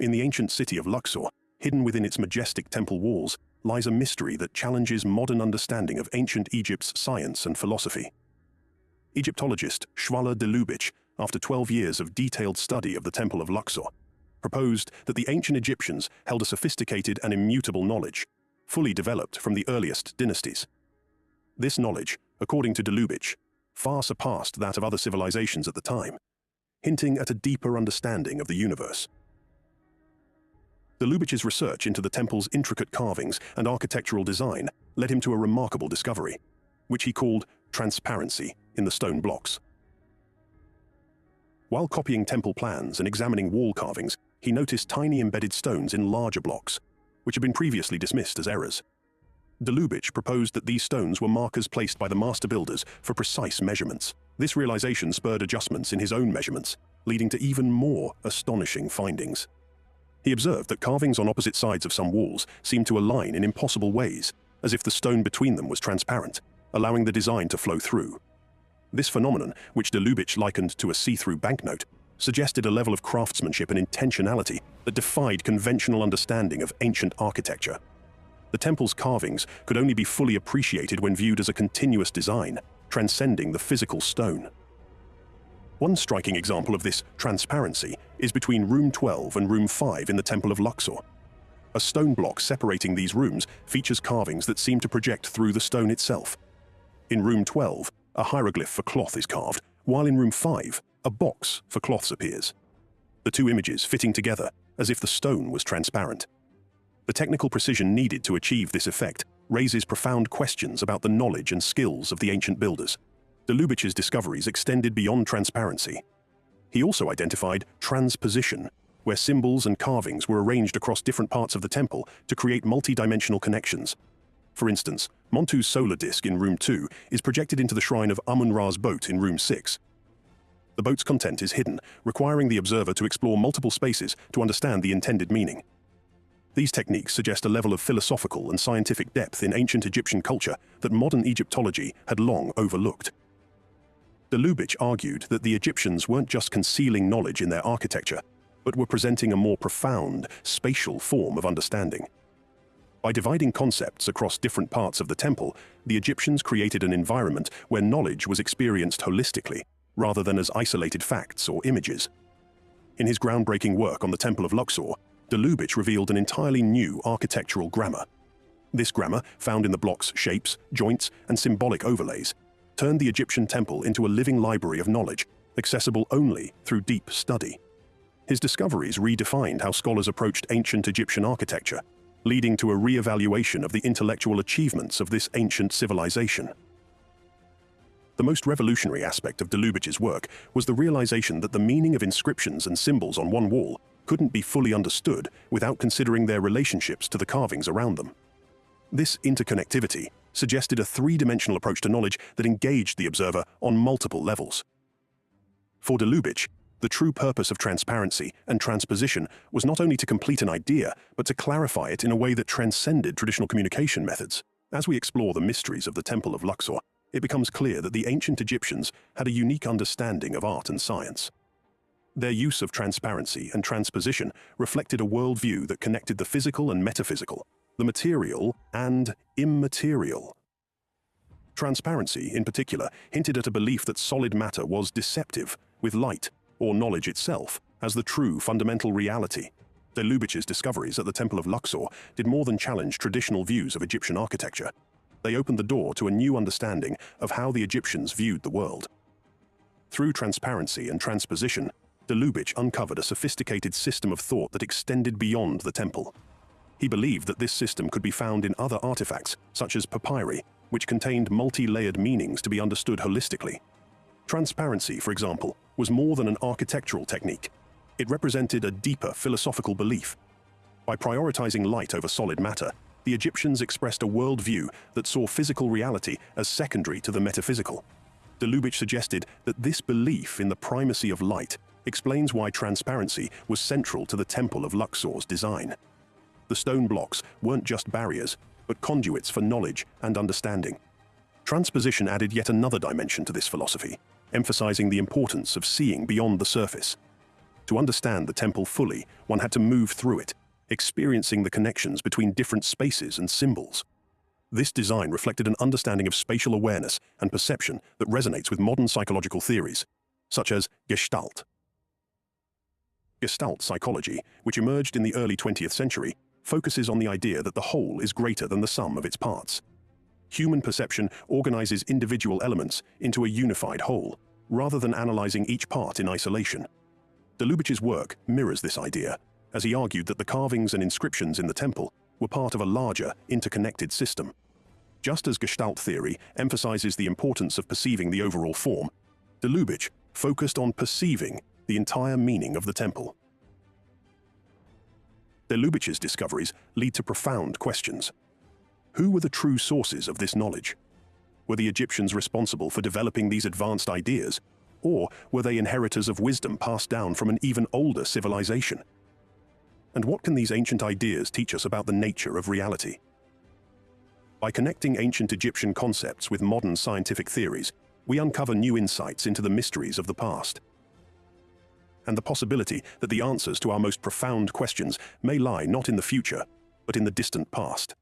In the ancient city of Luxor, hidden within its majestic temple walls, lies a mystery that challenges modern understanding of ancient Egypt's science and philosophy. Egyptologist Shwala de Lubitsch, after 12 years of detailed study of the Temple of Luxor, proposed that the ancient Egyptians held a sophisticated and immutable knowledge, fully developed from the earliest dynasties. This knowledge, according to de Lubitsch, far surpassed that of other civilizations at the time, hinting at a deeper understanding of the universe. De Lubitsch's research into the temple's intricate carvings and architectural design led him to a remarkable discovery, which he called transparency in the stone blocks. While copying temple plans and examining wall carvings, he noticed tiny embedded stones in larger blocks, which had been previously dismissed as errors. De Lubitsch proposed that these stones were markers placed by the master builders for precise measurements. This realization spurred adjustments in his own measurements, leading to even more astonishing findings. He observed that carvings on opposite sides of some walls seemed to align in impossible ways, as if the stone between them was transparent, allowing the design to flow through. This phenomenon, which de Lubitsch likened to a see-through banknote, suggested a level of craftsmanship and intentionality that defied conventional understanding of ancient architecture. The temple's carvings could only be fully appreciated when viewed as a continuous design, transcending the physical stone. One striking example of this transparency is between Room 12 and Room 5 in the Temple of Luxor. A stone block separating these rooms features carvings that seem to project through the stone itself. In Room 12, a hieroglyph for cloth is carved, while in Room 5, a box for cloths appears. The two images fitting together as if the stone was transparent. The technical precision needed to achieve this effect raises profound questions about the knowledge and skills of the ancient builders. De Lubitsch's discoveries extended beyond transparency. He also identified transposition, where symbols and carvings were arranged across different parts of the temple to create multi-dimensional connections. For instance, Montu's solar disk in Room 2 is projected into the shrine of Amun-Ra's boat in Room 6. The boat's content is hidden, requiring the observer to explore multiple spaces to understand the intended meaning. These techniques suggest a level of philosophical and scientific depth in ancient Egyptian culture that modern Egyptology had long overlooked. De Lubitsch argued that the Egyptians weren't just concealing knowledge in their architecture, but were presenting a more profound, spatial form of understanding. By dividing concepts across different parts of the temple, the Egyptians created an environment where knowledge was experienced holistically, rather than as isolated facts or images. In his groundbreaking work on the Temple of Luxor, de Lubitsch revealed an entirely new architectural grammar. This grammar, found in the block's shapes, joints, and symbolic overlays, turned the Egyptian temple into a living library of knowledge, accessible only through deep study. His discoveries redefined how scholars approached ancient Egyptian architecture, leading to a re-evaluation of the intellectual achievements of this ancient civilization. The most revolutionary aspect of de Lubitsch's work was the realization that the meaning of inscriptions and symbols on one wall couldn't be fully understood without considering their relationships to the carvings around them. This interconnectivity suggested a three-dimensional approach to knowledge that engaged the observer on multiple levels. For de Lubitsch, the true purpose of transparency and transposition was not only to complete an idea, but to clarify it in a way that transcended traditional communication methods. As we explore the mysteries of the Temple of Luxor, it becomes clear that the ancient Egyptians had a unique understanding of art and science. Their use of transparency and transposition reflected a worldview that connected the physical and metaphysical, the material and immaterial. Transparency, in particular, hinted at a belief that solid matter was deceptive, with light, or knowledge itself, as the true fundamental reality. De Lubitsch's discoveries at the Temple of Luxor did more than challenge traditional views of Egyptian architecture. They opened the door to a new understanding of how the Egyptians viewed the world. Through transparency and transposition, de Lubitsch uncovered a sophisticated system of thought that extended beyond the temple. He believed that this system could be found in other artifacts, such as papyri, which contained multi-layered meanings to be understood holistically. Transparency, for example, was more than an architectural technique. It represented a deeper philosophical belief. By prioritizing light over solid matter, the Egyptians expressed a worldview that saw physical reality as secondary to the metaphysical. De Lubitsch suggested that this belief in the primacy of light explains why transparency was central to the Temple of Luxor's design. The stone blocks weren't just barriers, but conduits for knowledge and understanding. Transposition added yet another dimension to this philosophy, emphasizing the importance of seeing beyond the surface. To understand the temple fully, one had to move through it, experiencing the connections between different spaces and symbols. This design reflected an understanding of spatial awareness and perception that resonates with modern psychological theories, such as Gestalt. Gestalt psychology, which emerged in the early 20th century, focuses on the idea that the whole is greater than the sum of its parts. Human perception organizes individual elements into a unified whole, rather than analyzing each part in isolation. De Lubitsch's work mirrors this idea, as he argued that the carvings and inscriptions in the temple were part of a larger, interconnected system. Just as Gestalt theory emphasizes the importance of perceiving the overall form, de Lubitsch focused on perceiving the entire meaning of the temple. De Lubitsch's discoveries lead to profound questions. Who were the true sources of this knowledge? Were the Egyptians responsible for developing these advanced ideas, or were they inheritors of wisdom passed down from an even older civilization? And what can these ancient ideas teach us about the nature of reality? By connecting ancient Egyptian concepts with modern scientific theories, we uncover new insights into the mysteries of the past, and the possibility that the answers to our most profound questions may lie not in the future, but in the distant past.